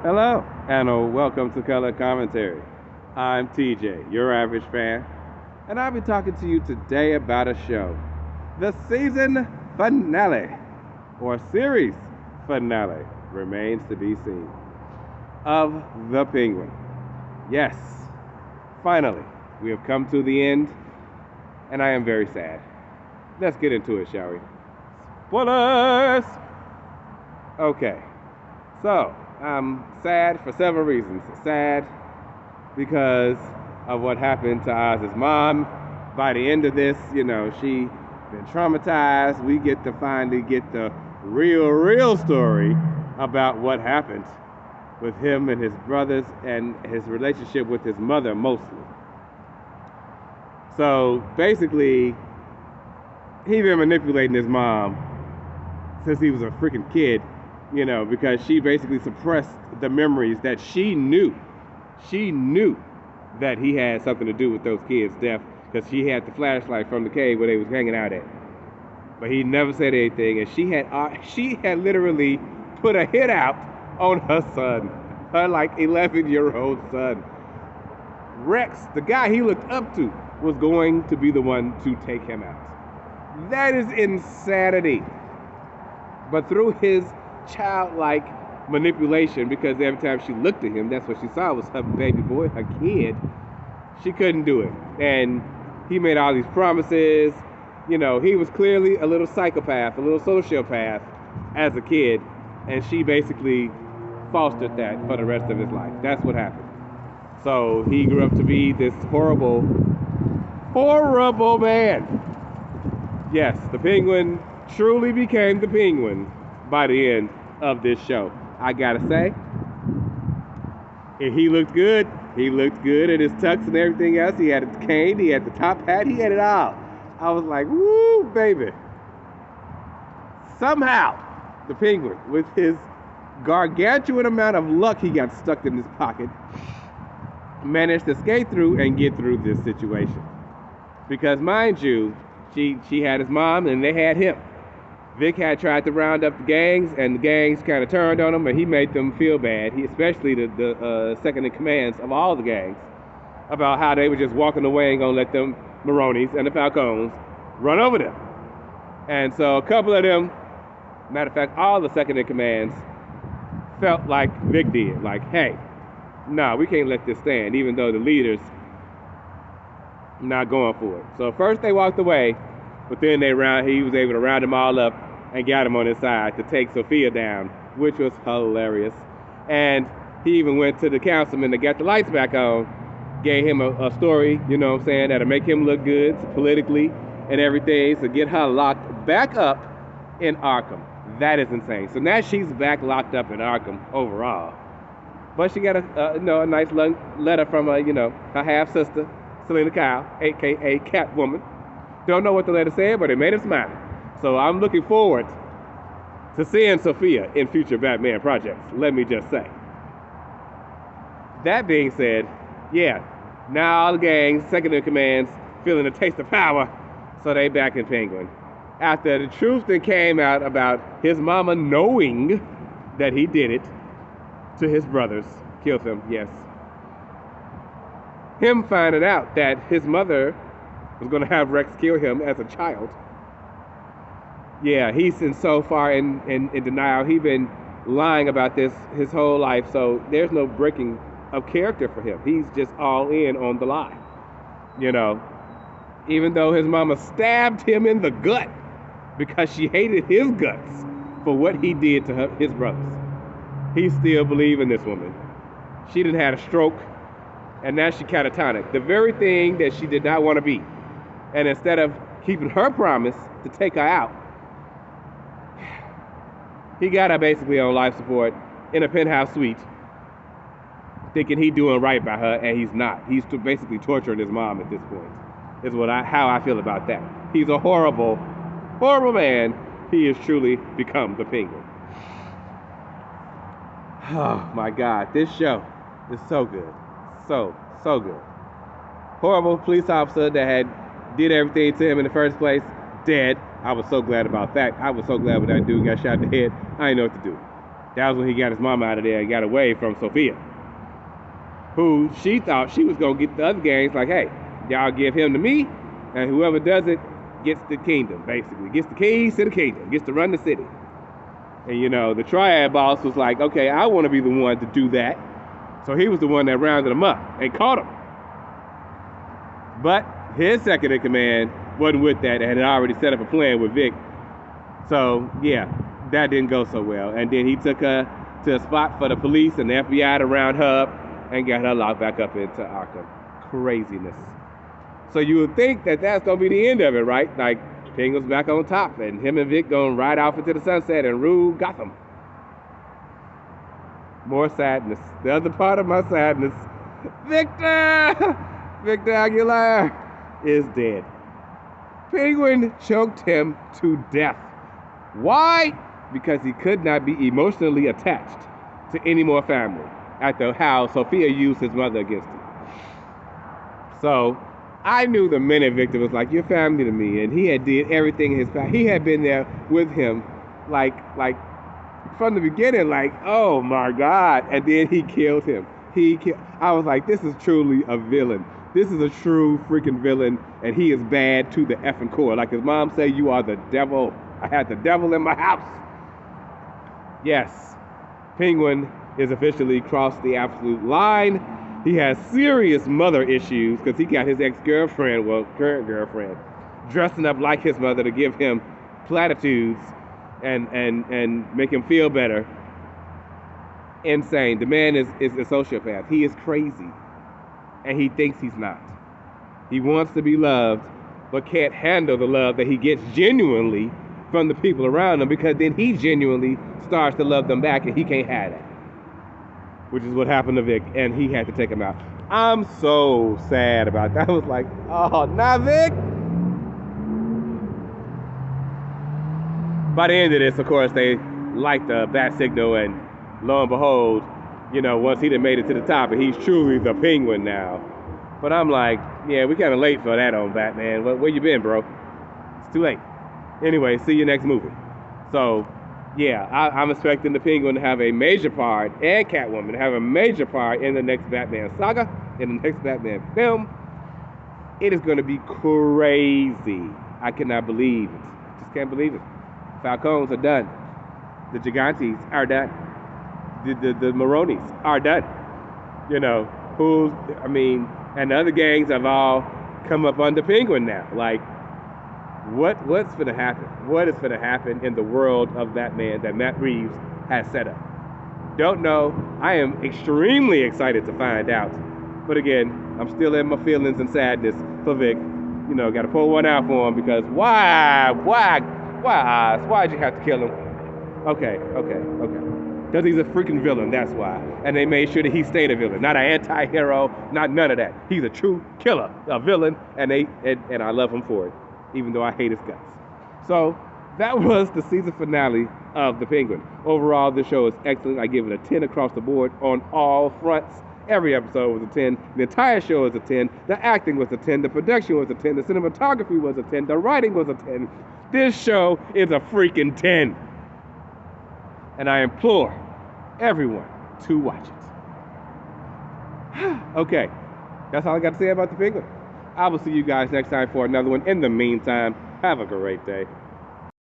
Hello, and welcome to Color Commentary. I'm TJ, your average fan, and I'll be talking to you today about a show, the season finale, or series finale, remains to be seen, of The Penguin. Yes, finally, we have come to the end, and I am very sad. Let's get into it, shall we? Spoilers! Okay, so I'm sad for several reasons. Sad because of what happened to Oz's mom. By the end of this, she been traumatized. We get to finally get the real story about what happened with him and his brothers and his relationship with his mother mostly. So basically, he been manipulating his mom since he was a freaking kid, because she basically suppressed the memories that she knew. She knew that he had something to do with those kids' death because she had the flashlight from the cave where they was hanging out at. But he never said anything, and she had literally put a hit out on her son, her like 11-year-old son. Rex, the guy he looked up to, was going to be the one to take him out. That is insanity. But through his childlike manipulation, because every time she looked at him, that's what she saw was her baby boy, her kid, she couldn't do it. And he made all these promises. He was clearly a little psychopath, a little sociopath as a kid, and she basically fostered that for the rest of his life. That's what happened. So he grew up to be this horrible man. Yes, the Penguin truly became the Penguin by the end of this show. I gotta say, he looked good. He looked good in his tux and everything else. He had a cane, he had the top hat, he had it all. I was like, woo, baby. Somehow, the Penguin, with his gargantuan amount of luck he got stuck in his pocket, managed to skate through and get through this situation. Because mind you, she had his mom and they had him. Vic had tried to round up the gangs, and the gangs kind of turned on him, and he made them feel bad. Especially the second in commands of all the gangs, about how they were just walking away and gonna let them Maronis and the Falcons run over them. And so a couple of them, matter of fact, all the second in commands felt like Vic did, like, hey, nah, we can't let this stand, even though the leaders not going for it. So first they walked away, but then he was able to round them all up and got him on his side to take Sophia down, which was hilarious. And he even went to the councilman to get the lights back on, gave him a story, that'll make him look good politically and everything, to get her locked back up in Arkham. That is insane. So now she's back locked up in Arkham overall. But she got a nice letter from her half sister, Selena Kyle, aka Catwoman. Don't know what the letter said, but it made him smile. So I'm looking forward to seeing Sophia in future Batman projects, let me just say. That being said, yeah, now all the gangs, second in commands, feeling a taste of power, so they back in Penguin. After the truth that came out about his mama knowing that he did it to his brothers, killed them, yes. Him finding out that his mother was going to have Rex kill him as a child. Yeah, he's so far in denial. He's been lying about this his whole life, so there's no breaking of character for him. He's just all in on the lie. Even though his mama stabbed him in the gut because she hated his guts for what he did to his brothers. He still believes in this woman. She done had a stroke, and now she catatonic. The very thing that she did not want to be. And instead of keeping her promise to take her out, he got her basically on life support in a penthouse suite, thinking he's doing right by her, and he's not. He's basically torturing his mom at this point, is how I feel about that. He's a horrible man. He has truly become the Penguin. Oh my God, this show is so good. So good. Horrible police officer that had did everything to him in the first place, dead. I was so glad about that. I was so glad when that dude got shot in the head. I didn't know what to do. That was when he got his mom out of there and got away from Sophia, who she thought she was going to get the other gangs like, hey, y'all give him to me, and whoever does it gets the kingdom, basically. Gets the keys to the kingdom, gets to run the city. And, you know, the triad boss was like, okay, I want to be the one to do that. So he was the one that rounded him up and caught him. But his second in command wasn't with that and had already set up a plan with Vic. So, yeah, that didn't go so well. And then he took her to a spot for the police and the FBI to round her up and got her locked back up into Arkham. Craziness. So you would think that that's going to be the end of it, right? Like, Penguin's back on top, and him and Vic going to ride off into the sunset and rule Gotham. More sadness. The other part of my sadness, Victor Aguilar is dead. Penguin choked him to death. Why? Because he could not be emotionally attached to any more family after how Sophia used his mother against him. So I knew the minute Victor was like, you're family to me, and he had did everything in his power. He had been there with him like from the beginning, like, oh my God. And then he killed him. I was like, this is truly a villain. This is a true freaking villain, and he is bad to the effing core. Like his mom said, you are the devil. I had the devil in my house. Yes, Penguin is officially crossed the absolute line. He has serious mother issues because he got his ex-girlfriend, well, current girlfriend, dressing up like his mother to give him platitudes and make him feel better. Insane. The man is a sociopath. He is crazy. And he thinks he's not. He wants to be loved, but can't handle the love that he gets genuinely from the people around him, because then he genuinely starts to love them back and he can't have that. Which is what happened to Vic, and he had to take him out. I'm so sad about that. I was like, oh, nah, Vic. By the end of this, of course, they light the bat signal, and lo and behold, you know, once he done made it to the top, and he's truly the Penguin now. But I'm like, yeah, we kind of late for that on Batman. Where you been, bro? It's too late. Anyway, see you next movie. So, yeah, I'm expecting the Penguin to have a major part, and Catwoman to have a major part in the next Batman saga, in the next Batman film. It is going to be crazy. I cannot believe it. Just can't believe it. Falcons are done. The Gigantes are done. The Maronis are done. You know, and the other gangs have all come up under Penguin now. Like, what's gonna happen? What is gonna happen in the world of Batman that Matt Reeves has set up? Don't know. I am extremely excited to find out. But again, I'm still in my feelings and sadness for Vic. You know, gotta pull one out for him, because why Oz? Why'd you have to kill him? Okay. Because he's a freaking villain, that's why. And they made sure that he stayed a villain, not an anti-hero, not none of that. He's a true killer, a villain, and I love him for it, even though I hate his guts. So that was the season finale of The Penguin. Overall, this show is excellent. I give it a 10 across the board on all fronts. Every episode was a 10. The entire show was a 10. The acting was a 10. The production was a 10. The cinematography was a 10. The writing was a 10. This show is a freaking 10. And I implore everyone to watch it. Okay, that's all I got to say about The Penguin. I will see you guys next time for another one. In the meantime, have a great day.